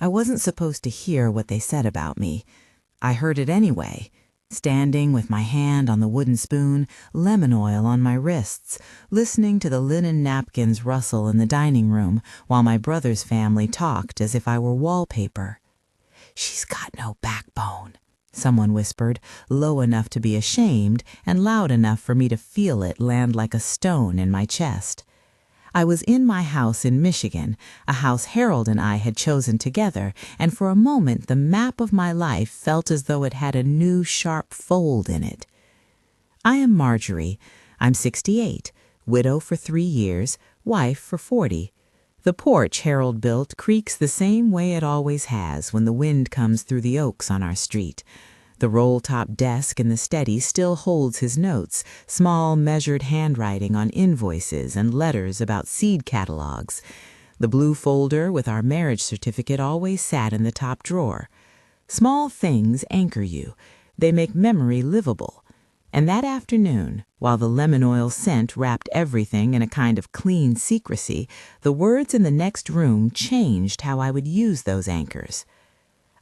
I wasn't supposed to hear what they said about me. I heard it anyway, standing with my hand on the wooden spoon, lemon oil on my wrists, listening to the linen napkins rustle in the dining room while my brother's family talked as if I were wallpaper. "She's got no backbone," someone whispered, low enough to be ashamed and loud enough for me to feel it land like a stone in my chest. I was in my house in Michigan, a house Harold and I had chosen together, and for a moment the map of my life felt as though it had a new sharp fold in it. I am Marjorie. I'm 68, widow for 3 years, wife for 40. The porch Harold built creaks the same way it always has when the wind comes through the oaks on our street. The roll-top desk in the steady still holds his notes, small measured handwriting on invoices and letters about seed catalogs. The blue folder with our marriage certificate always sat in the top drawer. Small things anchor you. They make memory livable. And that afternoon, while the lemon oil scent wrapped everything in a kind of clean secrecy, the words in the next room changed how I would use those anchors.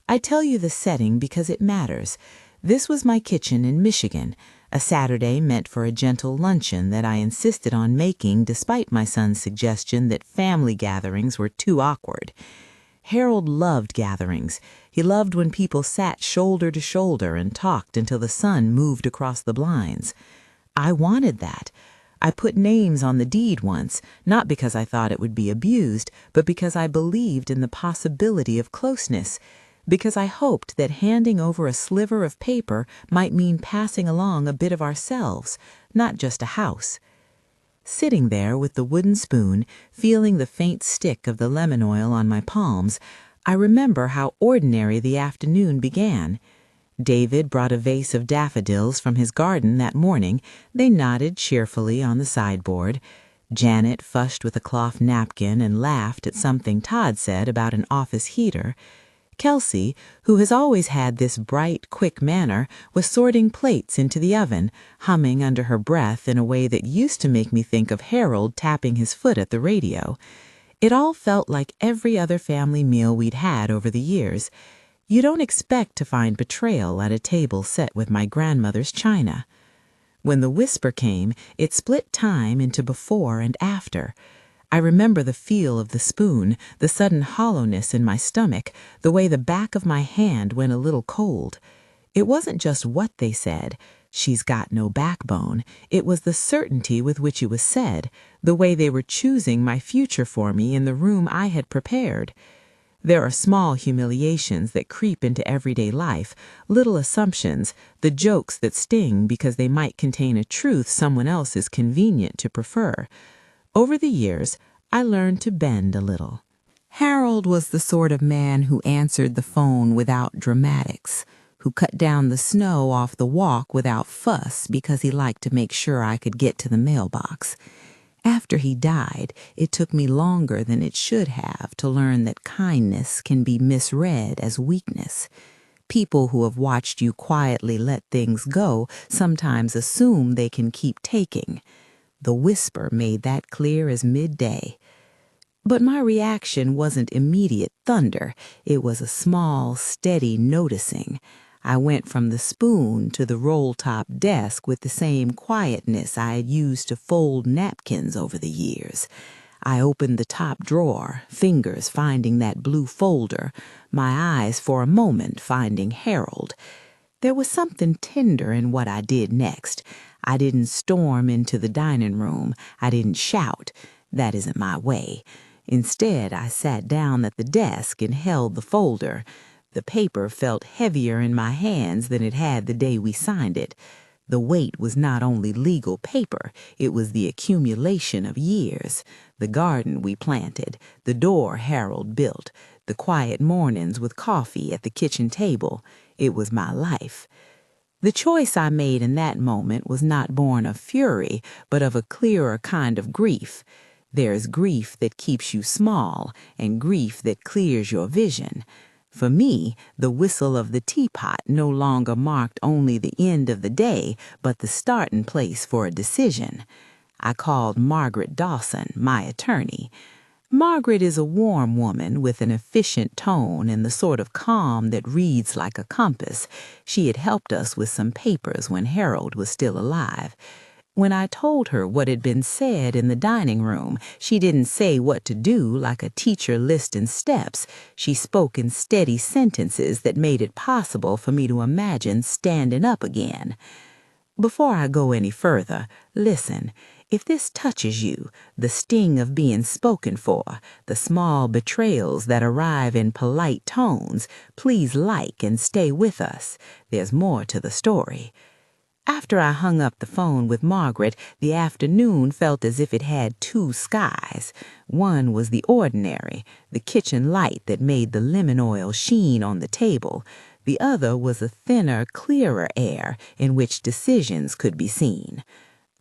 I tell you the setting because it matters. This was my kitchen in Michigan, a Saturday meant for a gentle luncheon that I insisted on making despite my son's suggestion that family gatherings were too awkward. Harold loved gatherings. He loved when people sat shoulder to shoulder and talked until the sun moved across the blinds. I wanted that. I put names on the deed once, not because I thought it would be abused, but because I believed in the possibility of closeness, because I hoped that handing over a sliver of paper might mean passing along a bit of ourselves, not just a house. Sitting there with the wooden spoon, feeling the faint stick of the lemon oil on my palms, I remember how ordinary the afternoon began. David brought a vase of daffodils from his garden that morning. They nodded cheerfully on the sideboard. Janet fushed with a cloth napkin and laughed at something Todd said about an office heater. Kelsey, who has always had this bright, quick manner, was sorting plates into the oven, humming under her breath in a way that used to make me think of Harold tapping his foot at the radio. It all felt like every other family meal we'd had over the years. You don't expect to find betrayal at a table set with my grandmother's china. When the whisper came, it split time into before and after. I remember the feel of the spoon, the sudden hollowness in my stomach, the way the back of my hand went a little cold. It wasn't just what they said, "She's got no backbone." It was the certainty with which it was said, the way they were choosing my future for me in the room I had prepared. There are small humiliations that creep into everyday life, little assumptions, the jokes that sting because they might contain a truth someone else is convenient to prefer. Over the years, I learned to bend a little. Harold was the sort of man who answered the phone without dramatics, who cut down the snow off the walk without fuss because he liked to make sure I could get to the mailbox. After he died, it took me longer than it should have to learn that kindness can be misread as weakness. People who have watched you quietly let things go sometimes assume they can keep taking. The whisper made that clear as midday. But my reaction wasn't immediate thunder. It was a small, steady noticing. I went from the spoon to the roll-top desk with the same quietness I had used to fold napkins over the years. I opened the top drawer, fingers finding that blue folder, my eyes for a moment finding Harold. There was something tender in what I did next. I didn't storm into the dining room. I didn't shout. That isn't my way. Instead, I sat down at the desk and held the folder. The paper felt heavier in my hands than it had the day we signed it. The weight was not only legal paper, it was the accumulation of years. The garden we planted, the door Harold built, the quiet mornings with coffee at the kitchen table. It was my life. The choice I made in that moment was not born of fury, but of a clearer kind of grief. There's grief that keeps you small, and grief that clears your vision. For me, the whistle of the teapot no longer marked only the end of the day, but the starting place for a decision. I called Margaret Dawson, my attorney. Margaret is a warm woman with an efficient tone and the sort of calm that reads like a compass. She had helped us with some papers when Harold was still alive. When I told her what had been said in the dining room, she didn't say what to do like a teacher listing steps. She spoke in steady sentences that made it possible for me to imagine standing up again. Before I go any further, listen. If this touches you, the sting of being spoken for, the small betrayals that arrive in polite tones, please like and stay with us. There's more to the story. After I hung up the phone with Margaret, the afternoon felt as if it had two skies. One was the ordinary, the kitchen light that made the lemon oil sheen on the table. The other was a thinner, clearer air in which decisions could be seen.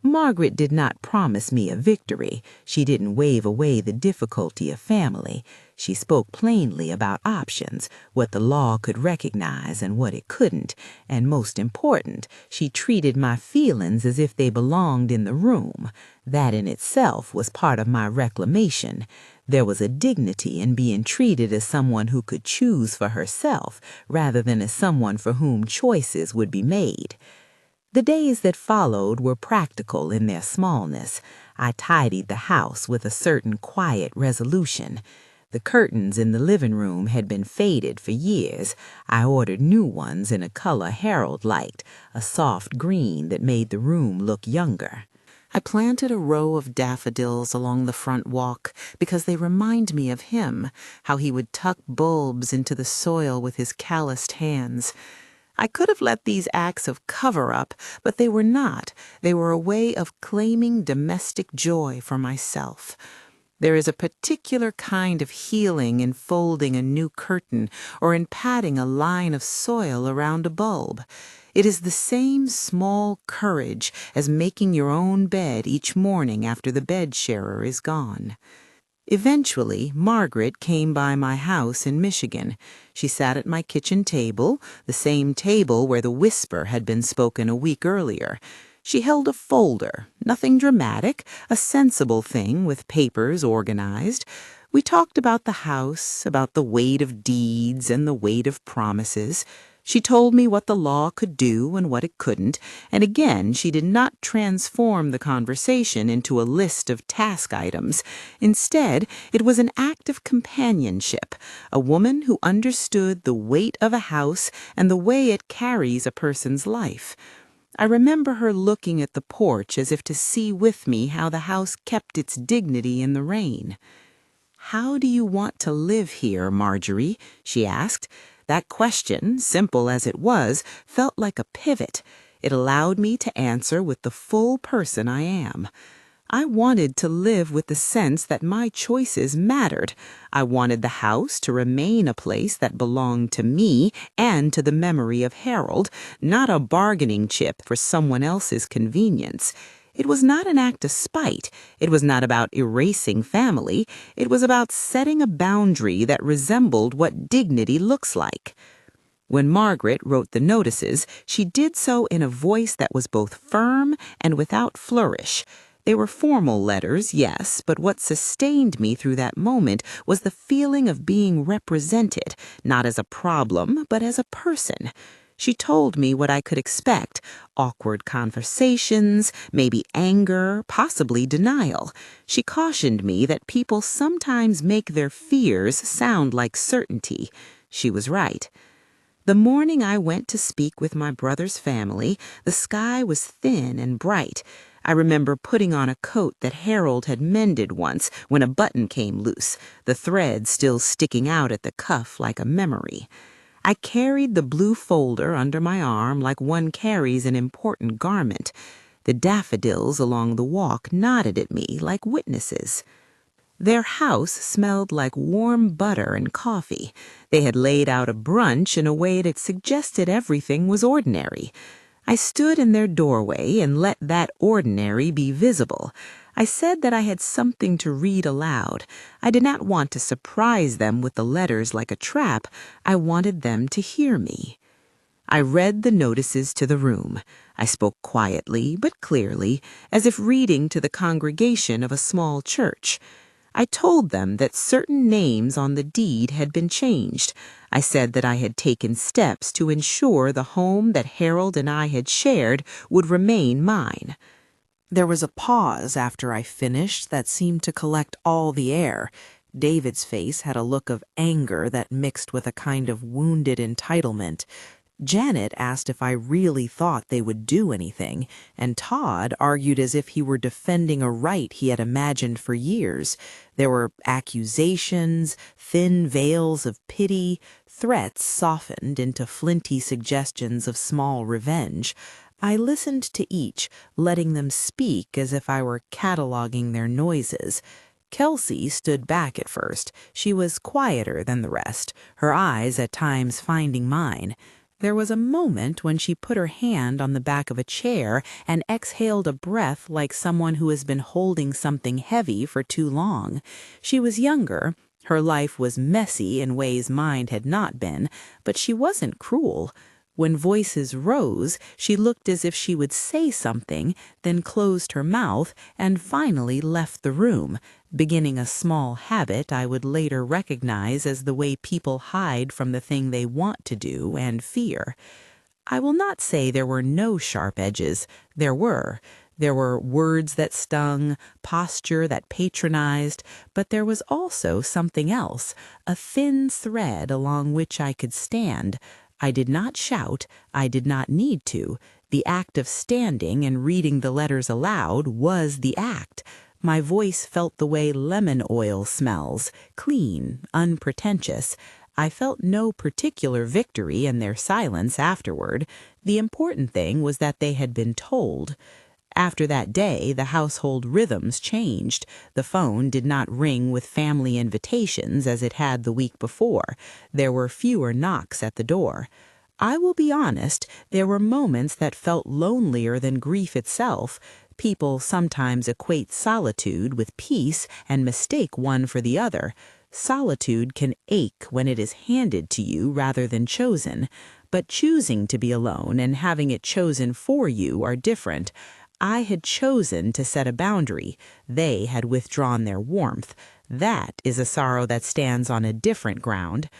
Margaret did not promise me a victory. She didn't wave away the difficulty of family. She spoke plainly about options, what the law could recognize and what it couldn't, and most important, she treated my feelings as if they belonged in the room. That in itself was part of my reclamation. There was a dignity in being treated as someone who could choose for herself, rather than as someone for whom choices would be made. The days that followed were practical in their smallness. I tidied the house with a certain quiet resolution. The curtains in the living room had been faded for years. I ordered new ones in a color Harold liked, a soft green that made the room look younger. I planted a row of daffodils along the front walk because they remind me of him, how he would tuck bulbs into the soil with his calloused hands. I could have let these acts of cover-up, but they were not. They were a way of claiming domestic joy for myself. There is a particular kind of healing in folding a new curtain or in patting a line of soil around a bulb. It is the same small courage as making your own bed each morning after the bed-sharer is gone. Eventually, Margaret came by my house in Michigan. She sat at my kitchen table, the same table where the whisper had been spoken a week earlier. She held a folder, nothing dramatic, a sensible thing with papers organized. We talked about the house, about the weight of deeds and the weight of promises. She told me what the law could do and what it couldn't, and again she did not transform the conversation into a list of task items. Instead, it was an act of companionship, a woman who understood the weight of a house and the way it carries a person's life. I remember her looking at the porch as if to see with me how the house kept its dignity in the rain. "How do you want to live here, Marjorie?" she asked. That question, simple as it was, felt like a pivot. It allowed me to answer with the full person I am. I wanted to live with the sense that my choices mattered. I wanted the house to remain a place that belonged to me and to the memory of Harold, not a bargaining chip for someone else's convenience. It was not an act of spite. It was not about erasing family. It was about setting a boundary that resembled what dignity looks like. When Margaret wrote the notices, she did so in a voice that was both firm and without flourish. They were formal letters, yes, but what sustained me through that moment was the feeling of being represented, not as a problem, but as a person. She told me what I could expect: awkward conversations, maybe anger, possibly denial. She cautioned me that people sometimes make their fears sound like certainty. She was right. The morning I went to speak with my brother's family, the sky was thin and bright. I remember putting on a coat that Harold had mended once when a button came loose, the thread still sticking out at the cuff like a memory. I carried the blue folder under my arm like one carries an important garment. The daffodils along the walk nodded at me like witnesses. Their house smelled like warm butter and coffee. They had laid out a brunch in a way that suggested everything was ordinary. I stood in their doorway and let that ordinary be visible. I said that I had something to read aloud. I did not want to surprise them with the letters like a trap. I wanted them to hear me. I read the notices to the room. I spoke quietly but clearly, as if reading to the congregation of a small church. I told them that certain names on the deed had been changed. I said that I had taken steps to ensure the home that Harold and I had shared would remain mine. There was a pause after I finished that seemed to collect all the air. David's face had a look of anger that mixed with a kind of wounded entitlement. Janet asked if I really thought they would do anything, and Todd argued as if he were defending a right he had imagined for years. There were accusations, thin veils of pity, threats softened into flinty suggestions of small revenge. I listened to each, letting them speak as if I were cataloging their noises. Kelsey stood back at first. She was quieter than the rest, her eyes at times finding mine. There was a moment when she put her hand on the back of a chair and exhaled a breath like someone who has been holding something heavy for too long. She was younger. Her life was messy in ways mine had not been, but she wasn't cruel. When voices rose, she looked as if she would say something, then closed her mouth and finally left the room, beginning a small habit I would later recognize as the way people hide from the thing they want to do and fear. I will not say there were no sharp edges. There were. There were words that stung, posture that patronized, but there was also something else, a thin thread along which I could stand. I did not shout. I did not need to. The act of standing and reading the letters aloud was the act. My voice felt the way lemon oil smells, clean, unpretentious. I felt no particular victory in their silence afterward. The important thing was that they had been told. After that day, the household rhythms changed. The phone did not ring with family invitations as it had the week before. There were fewer knocks at the door. I will be honest, there were moments that felt lonelier than grief itself. People sometimes equate solitude with peace and mistake one for the other. Solitude can ache when it is handed to you rather than chosen, but choosing to be alone and having it chosen for you are different. I had chosen to set a boundary. They had withdrawn their warmth. That is a sorrow that stands on a different ground.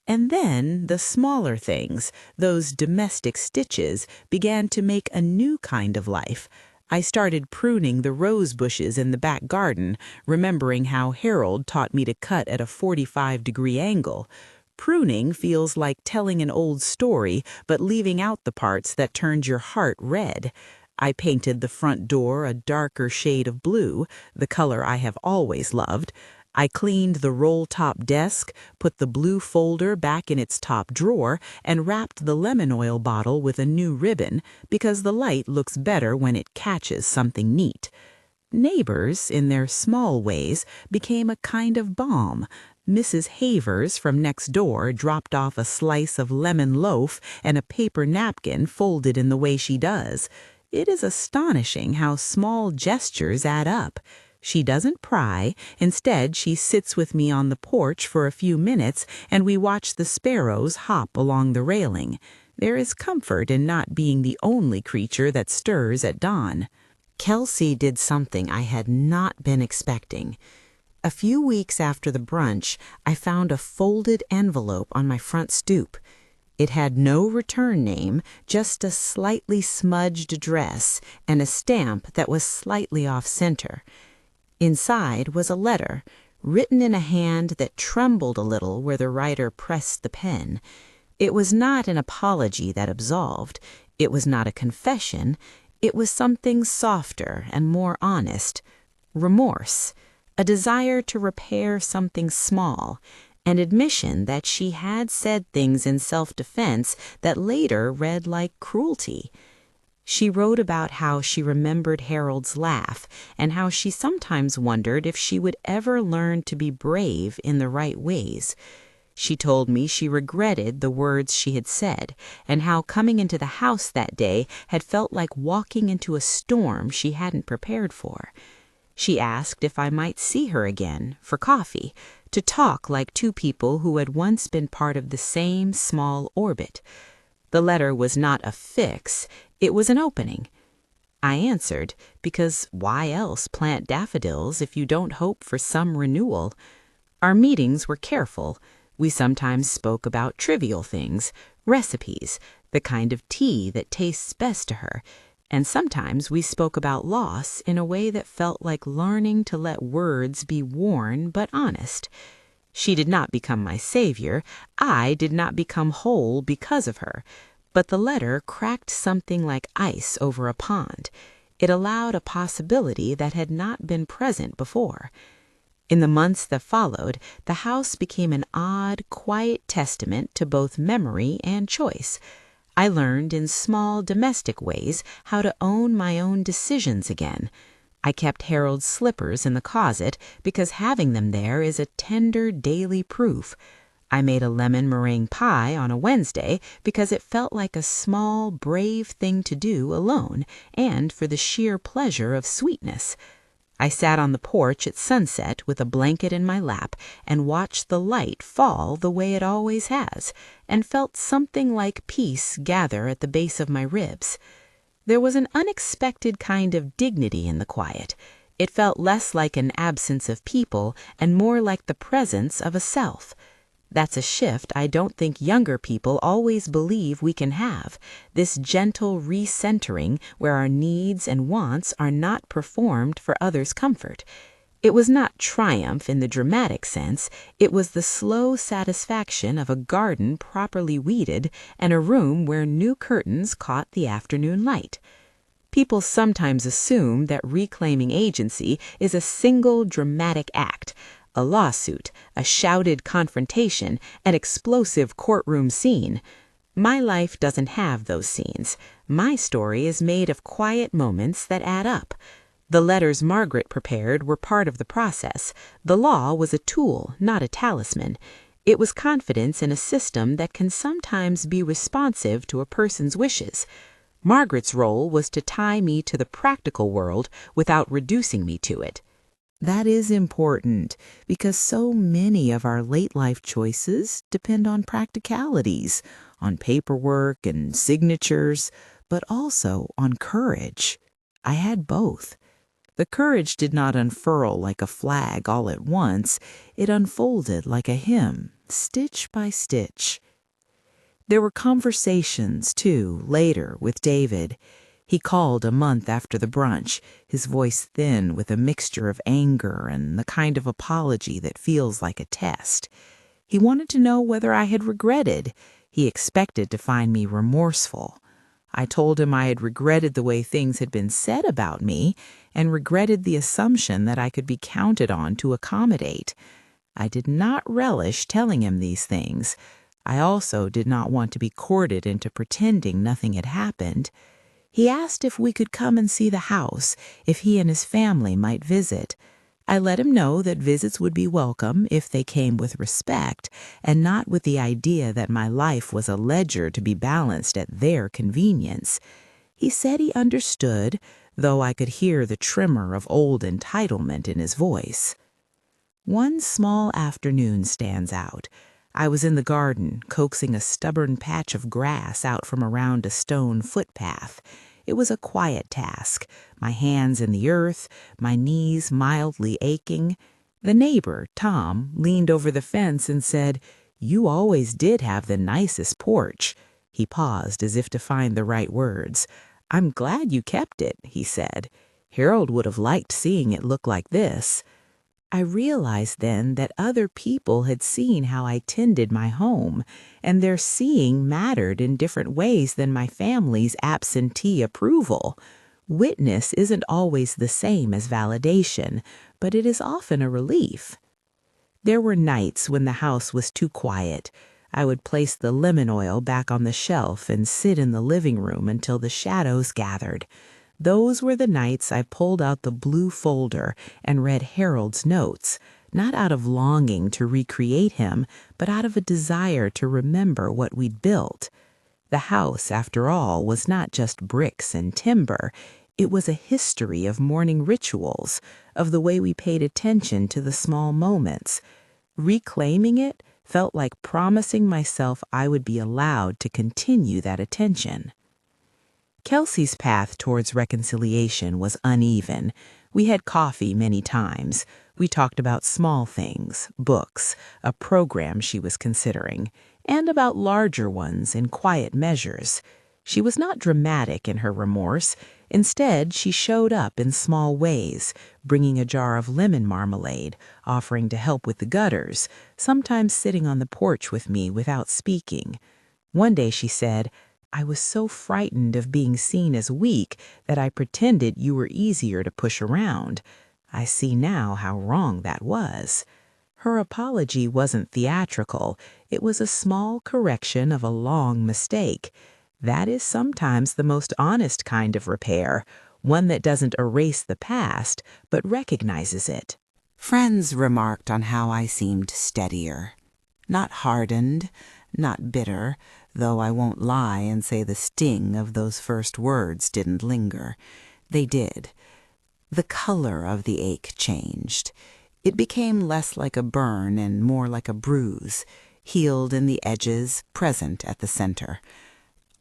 And then the smaller things, those domestic stitches, began to make a new kind of life. I started pruning the rose bushes in the back garden, remembering how Harold taught me to cut at a 45-degree angle. Pruning feels like telling an old story, but leaving out the parts that turned your heart red. I painted the front door a darker shade of blue, the color I have always loved. I cleaned the roll-top desk, put the blue folder back in its top drawer, and wrapped the lemon oil bottle with a new ribbon because the light looks better when it catches something neat. Neighbors, in their small ways, became a kind of balm. Mrs. Havers from next door dropped off a slice of lemon loaf and a paper napkin folded in the way she does. It is astonishing how small gestures add up. She doesn't pry. Instead, she sits with me on the porch for a few minutes, and we watch the sparrows hop along the railing. There is comfort in not being the only creature that stirs at dawn. Kelsey did something I had not been expecting. A few weeks after the brunch, I found a folded envelope on my front stoop. It had no return name, just a slightly smudged address and a stamp that was slightly off-center. Inside was a letter, written in a hand that trembled a little where the writer pressed the pen. It was not an apology that absolved. It was not a confession. It was something softer and more honest. Remorse, a desire to repair something small, an admission that she had said things in self-defense that later read like cruelty. She wrote about how she remembered Harold's laugh and how she sometimes wondered if she would ever learn to be brave in the right ways. She told me she regretted the words she had said and how coming into the house that day had felt like walking into a storm she hadn't prepared for. She asked if I might see her again for coffee, to talk like two people who had once been part of the same small orbit. The letter was not a fix, it was an opening. I answered, because why else plant daffodils if you don't hope for some renewal? Our meetings were careful. We sometimes spoke about trivial things, recipes, the kind of tea that tastes best to her, and sometimes we spoke about loss in a way that felt like learning to let words be worn but honest. She did not become my savior. I did not become whole because of her. But the letter cracked something like ice over a pond. It allowed a possibility that had not been present before. In the months that followed, the house became an odd, quiet testament to both memory and choice. I learned in small domestic ways how to own my own decisions again. I kept Harold's slippers in the closet because having them there is a tender daily proof. I made a lemon meringue pie on a Wednesday because it felt like a small, brave thing to do alone and for the sheer pleasure of sweetness. I sat on the porch at sunset with a blanket in my lap and watched the light fall the way it always has, and felt something like peace gather at the base of my ribs. There was an unexpected kind of dignity in the quiet. It felt less like an absence of people and more like the presence of a self. That's a shift I don't think younger people always believe we can have, this gentle recentering where our needs and wants are not performed for others' comfort. It was not triumph in the dramatic sense, it was the slow satisfaction of a garden properly weeded and a room where new curtains caught the afternoon light. People sometimes assume that reclaiming agency is a single dramatic act, a lawsuit, a shouted confrontation, an explosive courtroom scene. My life doesn't have those scenes. My story is made of quiet moments that add up. The letters Margaret prepared were part of the process. The law was a tool, not a talisman. It was confidence in a system that can sometimes be responsive to a person's wishes. Margaret's role was to tie me to the practical world without reducing me to it. That is important because so many of our late life choices depend on practicalities, on paperwork and signatures, but also on courage. I had both. The courage did not unfurl like a flag all at once. It unfolded like a hymn, stitch by stitch. There were conversations, too, later with David. He called a month after the brunch, his voice thin with a mixture of anger and the kind of apology that feels like a test. He wanted to know whether I had regretted. He expected to find me remorseful. I told him I had regretted the way things had been said about me and regretted the assumption that I could be counted on to accommodate. I did not relish telling him these things. I also did not want to be courted into pretending nothing had happened. He asked if we could come and see the house, if he and his family might visit. I let him know that visits would be welcome if they came with respect and not with the idea that my life was a ledger to be balanced at their convenience. He said he understood, though I could hear the tremor of old entitlement in his voice. One small afternoon stands out. I was in the garden, coaxing a stubborn patch of grass out from around a stone footpath. It was a quiet task, my hands in the earth, my knees mildly aching. The neighbor, Tom, leaned over the fence and said, "You always did have the nicest porch." He paused as if to find the right words. "I'm glad you kept it," he said. "Harold would have liked seeing it look like this." I realized then that other people had seen how I tended my home, and their seeing mattered in different ways than my family's absentee approval. Witness isn't always the same as validation, but it is often a relief. There were nights when the house was too quiet. I would place the lemon oil back on the shelf and sit in the living room until the shadows gathered. Those were the nights I pulled out the blue folder and read Harold's notes, not out of longing to recreate him, but out of a desire to remember what we'd built. The house, after all, was not just bricks and timber. It was a history of morning rituals, of the way we paid attention to the small moments. Reclaiming it felt like promising myself I would be allowed to continue that attention. Kelsey's path towards reconciliation was uneven. We had coffee many times. We talked about small things, books, a program she was considering, and about larger ones in quiet measures. She was not dramatic in her remorse. Instead, she showed up in small ways, bringing a jar of lemon marmalade, offering to help with the gutters, sometimes sitting on the porch with me without speaking. One day she said, "I was so frightened of being seen as weak that I pretended you were easier to push around. I see now how wrong that was." Her apology wasn't theatrical. It was a small correction of a long mistake. That is sometimes the most honest kind of repair, one that doesn't erase the past, but recognizes it. Friends remarked on how I seemed steadier. Not hardened, not bitter, though I won't lie and say the sting of those first words didn't linger. They did. The color of the ache changed. It became less like a burn and more like a bruise, healed in the edges, present at the center.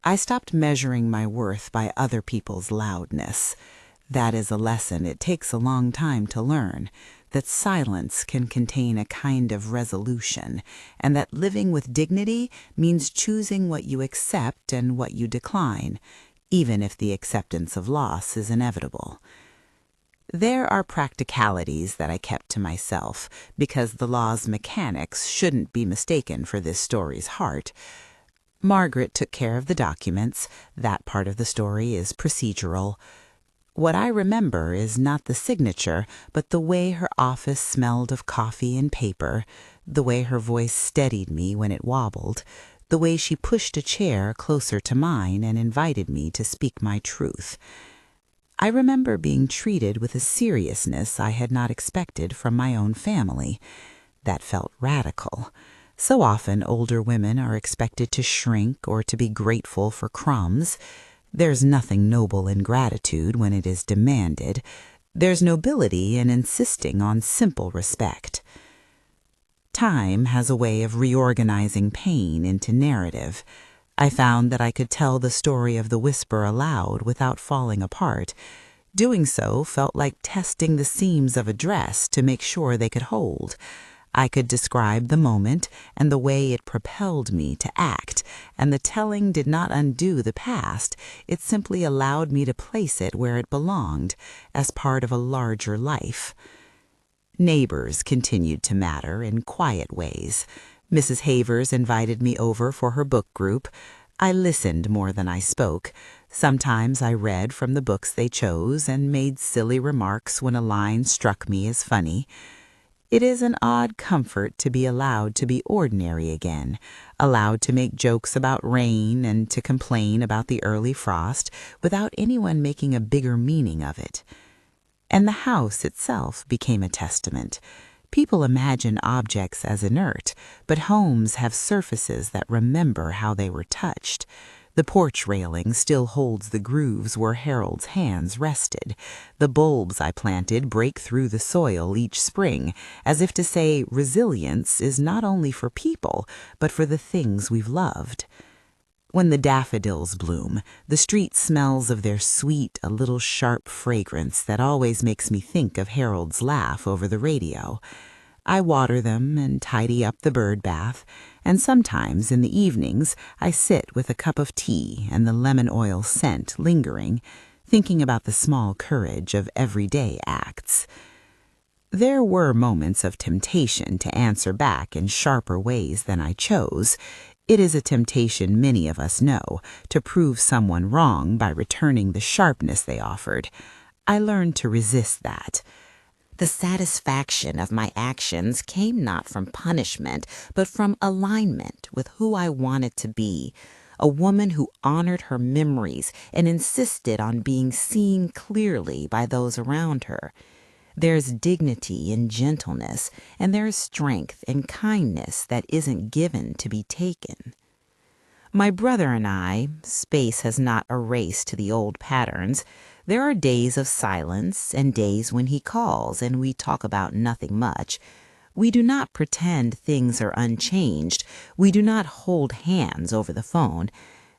I stopped measuring my worth by other people's loudness. That is a lesson it takes a long time to learn, that silence can contain a kind of resolution, and that living with dignity means choosing what you accept and what you decline, even if the acceptance of loss is inevitable. There are practicalities that I kept to myself, because the law's mechanics shouldn't be mistaken for this story's heart. Margaret took care of the documents. That part of the story is procedural. What I remember is not the signature, but the way her office smelled of coffee and paper, the way her voice steadied me when it wobbled, the way she pushed a chair closer to mine and invited me to speak my truth. I remember being treated with a seriousness I had not expected from my own family. That felt radical. So often older women are expected to shrink or to be grateful for crumbs. There's nothing noble in gratitude when it is demanded. There's nobility in insisting on simple respect. Time has a way of reorganizing pain into narrative. I found that I could tell the story of the whisper aloud without falling apart. Doing so felt like testing the seams of a dress to make sure they could hold. I could describe the moment and the way it propelled me to act, and the telling did not undo the past. It simply allowed me to place it where it belonged, as part of a larger life. Neighbors continued to matter in quiet ways. Mrs. Havers invited me over for her book group. I listened more than I spoke. Sometimes I read from the books they chose and made silly remarks when a line struck me as funny. It is an odd comfort to be allowed to be ordinary again, allowed to make jokes about rain and to complain about the early frost without anyone making a bigger meaning of it. And the house itself became a testament. People imagine objects as inert, but homes have surfaces that remember how they were touched. The porch railing still holds the grooves where Harold's hands rested. The bulbs I planted break through the soil each spring, as if to say resilience is not only for people, but for the things we've loved. When the daffodils bloom, the street smells of their sweet, a little sharp fragrance that always makes me think of Harold's laugh over the radio. I water them and tidy up the bird bath, and sometimes in the evenings I sit with a cup of tea and the lemon oil scent lingering, thinking about the small courage of everyday acts. There were moments of temptation to answer back in sharper ways than I chose. It is a temptation many of us know, to prove someone wrong by returning the sharpness they offered. I learned to resist that. The satisfaction of my actions came not from punishment, but from alignment with who I wanted to be, a woman who honored her memories and insisted on being seen clearly by those around her. There's dignity in gentleness, and there's strength in kindness that isn't given to be taken. My brother and I, space has not erased the old patterns. There are days of silence and days when he calls and we talk about nothing much. We do not pretend things are unchanged. We do not hold hands over the phone.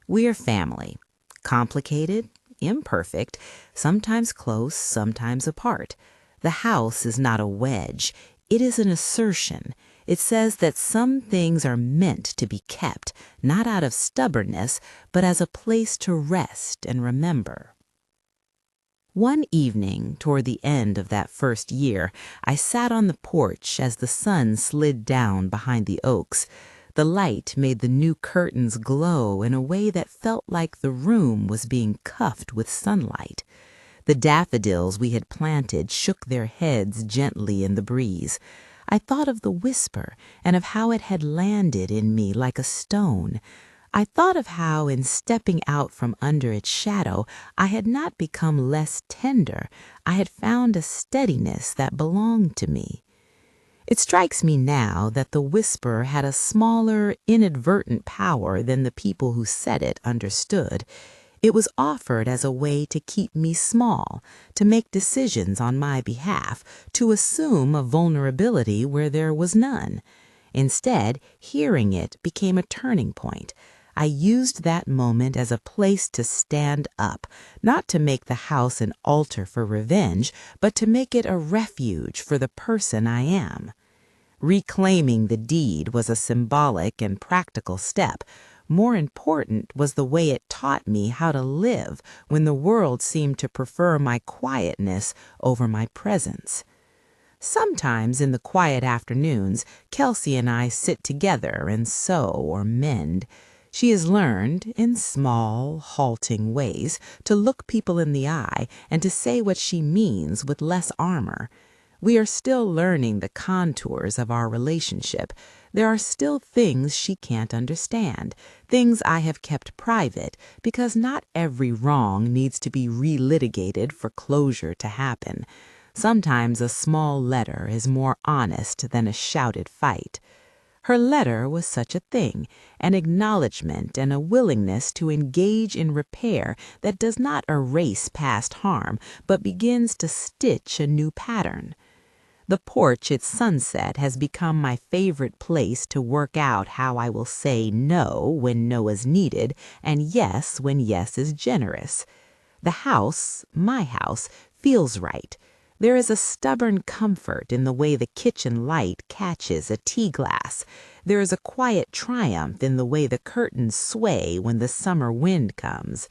We are family, complicated imperfect, sometimes close, sometimes apart. The house is not a wedge. It is an assertion. It says that some things are meant to be kept, not out of stubbornness, but as a place to rest and remember. One evening, toward the end of that first year, I sat on the porch as the sun slid down behind the oaks. The light made the new curtains glow in a way that felt like the room was being cuffed with sunlight. The daffodils we had planted shook their heads gently in the breeze. I thought of the whisper and of how it had landed in me like a stone. I thought of how, in stepping out from under its shadow, I had not become less tender. I had found a steadiness that belonged to me. It strikes me now that the whisper had a smaller, inadvertent power than the people who said it understood. It was offered as a way to keep me small, to make decisions on my behalf, to assume a vulnerability where there was none. Instead, hearing it became a turning point. I used that moment as a place to stand up, not to make the house an altar for revenge, but to make it a refuge for the person I am. Reclaiming the deed was a symbolic and practical step. More important was the way it taught me how to live when the world seemed to prefer my quietness over my presence. Sometimes in the quiet afternoons, Kelsey and I sit together and sew or mend. She has learned, in small, halting ways, to look people in the eye and to say what she means with less armor. We are still learning the contours of our relationship. There are still things she can't understand, things I have kept private, because not every wrong needs to be relitigated for closure to happen. Sometimes a small letter is more honest than a shouted fight. Her letter was such a thing, an acknowledgement and a willingness to engage in repair that does not erase past harm, but begins to stitch a new pattern. The porch at sunset has become my favorite place to work out how I will say no when no is needed and yes when yes is generous. The house, my house, feels right. There is a stubborn comfort in the way the kitchen light catches a tea glass. There is a quiet triumph in the way the curtains sway when the summer wind comes.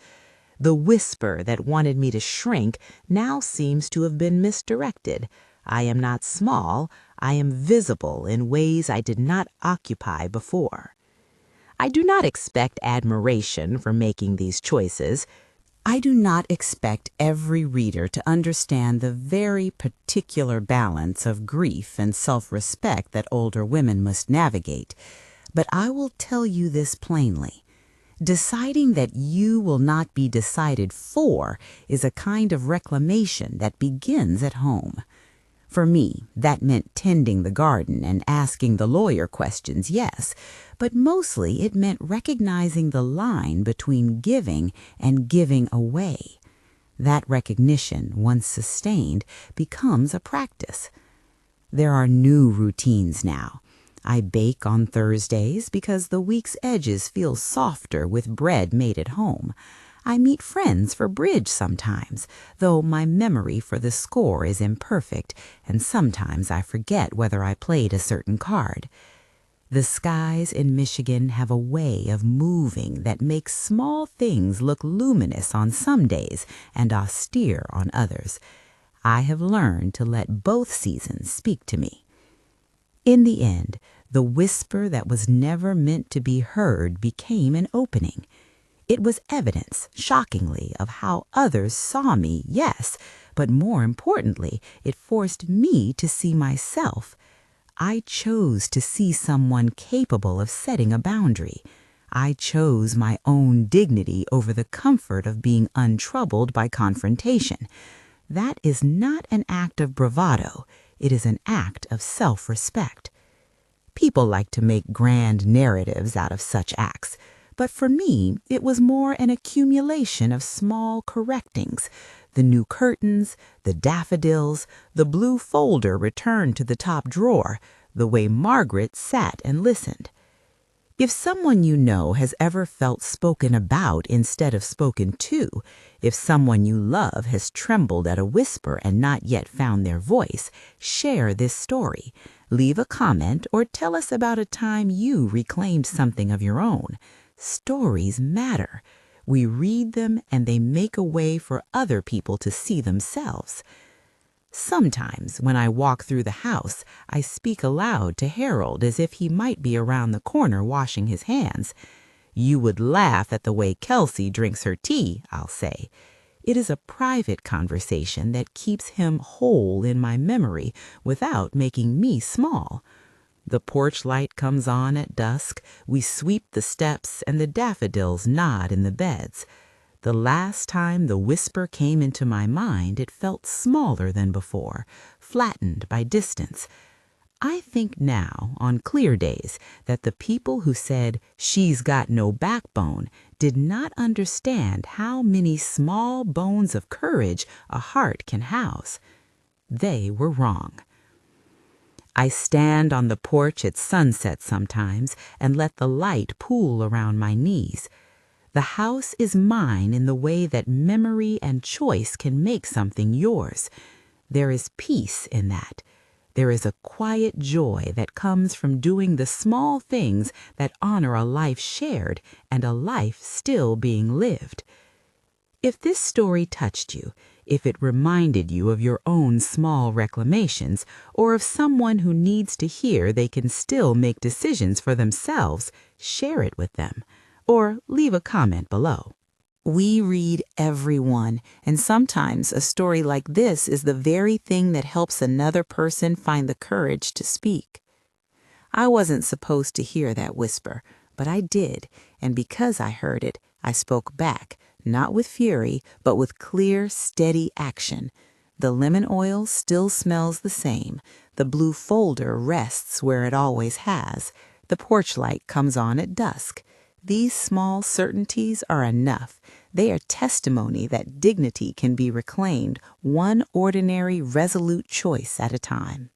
The whisper that wanted me to shrink now seems to have been misdirected. I am not small, I am visible in ways I did not occupy before. I do not expect admiration for making these choices. I do not expect every reader to understand the very particular balance of grief and self-respect that older women must navigate, but I will tell you this plainly. Deciding that you will not be decided for is a kind of reclamation that begins at home. For me, that meant tending the garden and asking the lawyer questions, yes, but mostly it meant recognizing the line between giving and giving away. That recognition, once sustained, becomes a practice. There are new routines now. I bake on Thursdays because the week's edges feel softer with bread made at home. I meet friends for bridge sometimes, though my memory for the score is imperfect, and sometimes I forget whether I played a certain card. The skies in Michigan have a way of moving that makes small things look luminous on some days and austere on others. I have learned to let both seasons speak to me. In the end, the whisper that was never meant to be heard became an opening. It was evidence, shockingly, of how others saw me, yes, but more importantly, it forced me to see myself. I chose to see someone capable of setting a boundary. I chose my own dignity over the comfort of being untroubled by confrontation. That is not an act of bravado. It is an act of self-respect. People like to make grand narratives out of such acts. But for me, it was more an accumulation of small correctings. The new curtains, the daffodils, the blue folder returned to the top drawer, the way Margaret sat and listened. If someone you know has ever felt spoken about instead of spoken to, if someone you love has trembled at a whisper and not yet found their voice, share this story. Leave a comment or tell us about a time you reclaimed something of your own. Stories matter. We read them and they make a way for other people to see themselves. Sometimes, when I walk through the house, I speak aloud to Harold as if he might be around the corner washing his hands. "You would laugh at the way Kelsey drinks her tea," I'll say. It is a private conversation that keeps him whole in my memory without making me small. The porch light comes on at dusk, we sweep the steps, and the daffodils nod in the beds. The last time the whisper came into my mind, it felt smaller than before, flattened by distance. I think now, on clear days, that the people who said, "She's got no backbone," did not understand how many small bones of courage a heart can house. They were wrong. I stand on the porch at sunset sometimes and let the light pool around my knees. The house is mine in the way that memory and choice can make something yours. There is peace in that. There is a quiet joy that comes from doing the small things that honor a life shared and a life still being lived. If this story touched you, if it reminded you of your own small reclamations, or of someone who needs to hear they can still make decisions for themselves, share it with them. Or leave a comment below. We read everyone, and sometimes a story like this is the very thing that helps another person find the courage to speak. I wasn't supposed to hear that whisper, but I did, and because I heard it, I spoke back, not with fury, but with clear, steady action. The lemon oil still smells the same. The blue folder rests where it always has. The porch light comes on at dusk. These small certainties are enough. They are testimony that dignity can be reclaimed, one ordinary, resolute choice at a time.